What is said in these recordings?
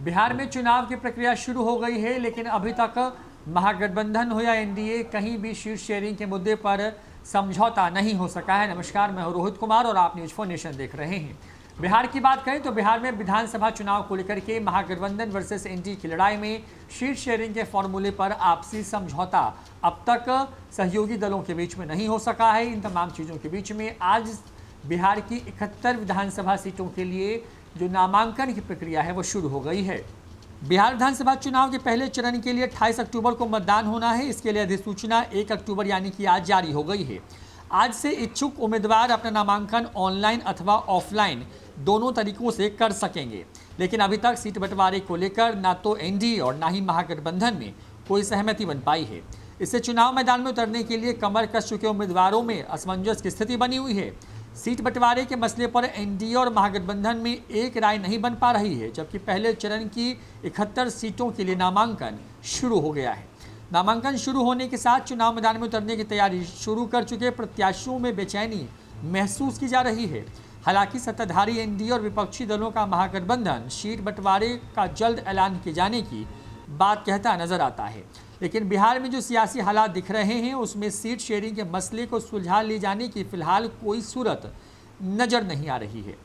बिहार में चुनाव की प्रक्रिया शुरू हो गई है, लेकिन अभी तक महागठबंधन हो या एनडीए कहीं भी सीट शेयरिंग के मुद्दे पर समझौता नहीं हो सका है। नमस्कार, मैं हूं रोहित कुमार और आप न्यूज 4 नेशन देख रहे हैं। बिहार की बात करें तो बिहार में विधानसभा चुनाव को लेकर के महागठबंधन वर्सेस एनडीए की लड़ाई में सीट शेयरिंग के फॉर्मूले पर आपसी समझौता अब तक सहयोगी दलों के बीच में नहीं हो सका है। इन तमाम चीज़ों के बीच में आज बिहार की 71 विधानसभा सीटों के लिए जो नामांकन की प्रक्रिया है वो शुरू हो गई है। बिहार विधानसभा चुनाव के पहले चरण के लिए 28 अक्टूबर को मतदान होना है। इसके लिए अधिसूचना 1 अक्टूबर यानी कि आज जारी हो गई है। आज से इच्छुक उम्मीदवार अपना नामांकन ऑनलाइन अथवा ऑफलाइन दोनों तरीकों से कर सकेंगे, लेकिन अभी तक सीट बंटवारे को लेकर ना तो एनडीए और ना ही महागठबंधन में कोई सहमति बन पाई है। इससे चुनाव मैदान में उतरने के लिए कमर कस चुके उम्मीदवारों में असमंजस की स्थिति बनी हुई है। सीट बंटवारे के मसले पर एनडीए और महागठबंधन में एक राय नहीं बन पा रही है, जबकि पहले चरण की 71 सीटों के लिए नामांकन शुरू हो गया है। नामांकन शुरू होने के साथ चुनाव मैदान में उतरने की तैयारी शुरू कर चुके प्रत्याशियों में बेचैनी महसूस की जा रही है। हालांकि सत्ताधारी एनडीए और विपक्षी दलों का महागठबंधन सीट बंटवारे का जल्द ऐलान किए जाने की बात कहता नजर आता है, लेकिन बिहार में जो सियासी हालात दिख रहे हैं उसमें सीट शेयरिंग के मसले को सुलझा ले जाने की फिलहाल कोई सूरत नजर नहीं आ रही है।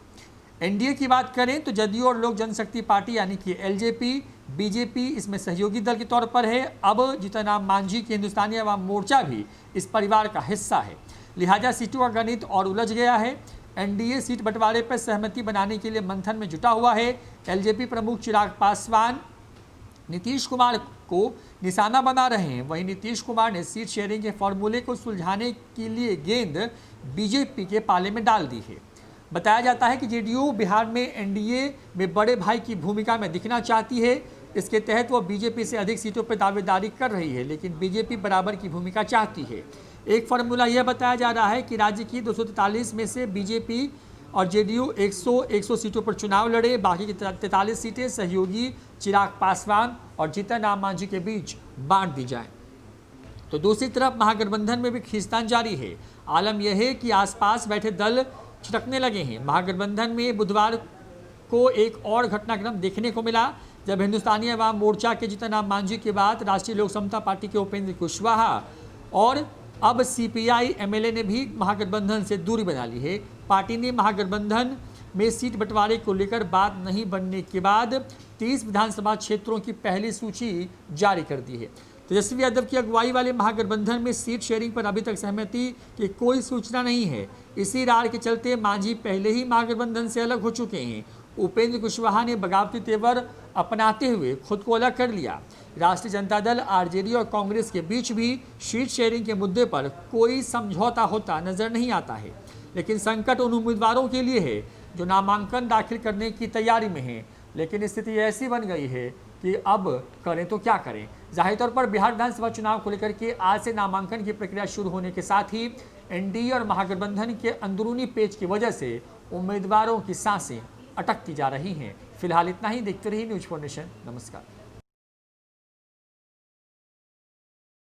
एनडीए की बात करें तो जदयू और लोक जनशक्ति पार्टी यानी कि एलजेपी, बीजेपी इसमें सहयोगी दल के तौर पर है। अब जीतन राम मांझी के हिंदुस्तानी अवाम मोर्चा भी इस परिवार का हिस्सा है, लिहाजा सीटों का गणित और उलझ गया है। एनडीए सीट बंटवारे पर सहमति बनाने के लिए मंथन में जुटा हुआ है। एलजेपी प्रमुख चिराग पासवान नीतीश कुमार को निशाना बना रहे हैं। वहीं नीतीश कुमार ने सीट शेयरिंग के फॉर्मूले को सुलझाने के लिए गेंद बीजेपी के पाले में डाल दी है। बताया जाता है कि जेडीयू बिहार में एनडीए में बड़े भाई की भूमिका में दिखना चाहती है। इसके तहत वो बीजेपी से अधिक सीटों पर दावेदारी कर रही है, लेकिन बीजेपी बराबर की भूमिका चाहती है। एक फार्मूला यह बताया जा रहा है कि राज्य की 243 में से बीजेपी और जेडीयू 100 सीटों पर चुनाव लड़े, बाकी की 43 सीटें सहयोगी चिराग पासवान और जीतन राम मांझी के बीच बांट दी जाए। तो दूसरी तरफ महागठबंधन में भी खींचतान जारी है। आलम यह है कि आसपास बैठे दल छिटकने लगे हैं। महागठबंधन में बुधवार को एक और घटनाक्रम देखने को मिला, जब हिंदुस्तानी अवाम मोर्चा के जीतन राम मांझी के बाद राष्ट्रीय लोक समता पार्टी के उपेंद्र कुशवाहा और अब सीपीआई एमएलए ने भी महागठबंधन से दूरी बना ली है। पार्टी ने महागठबंधन में सीट बंटवारे को लेकर बात नहीं बनने के बाद 30 विधानसभा क्षेत्रों की पहली सूची जारी कर दी है। तेजस्वी यादव की अगुवाई वाले महागठबंधन में सीट शेयरिंग पर अभी तक सहमति की कोई सूचना नहीं है। इसी रार के चलते मांझी पहले ही महागठबंधन से अलग हो चुके हैं। उपेंद्र कुशवाहा ने बगावती तेवर अपनाते हुए खुद को अलग कर लिया। राष्ट्रीय जनता दल, आरजेडी और कांग्रेस के बीच भी सीट शेयरिंग के मुद्दे पर कोई समझौता होता नजर नहीं आता है, लेकिन संकट उन उम्मीदवारों के लिए है जो नामांकन दाखिल करने की तैयारी में हैं। लेकिन स्थिति ऐसी बन गई है कि अब करें तो क्या करें। जाहिर तौर पर बिहार विधानसभा चुनाव को लेकर के आज से नामांकन की प्रक्रिया शुरू होने के साथ ही एनडीए और महागठबंधन के अंदरूनी पेच की वजह से उम्मीदवारों की सांसें अटकती जा रही हैं। फिलहाल इतना ही। देखते रहिए न्यूज 4 नेशन। नमस्कार।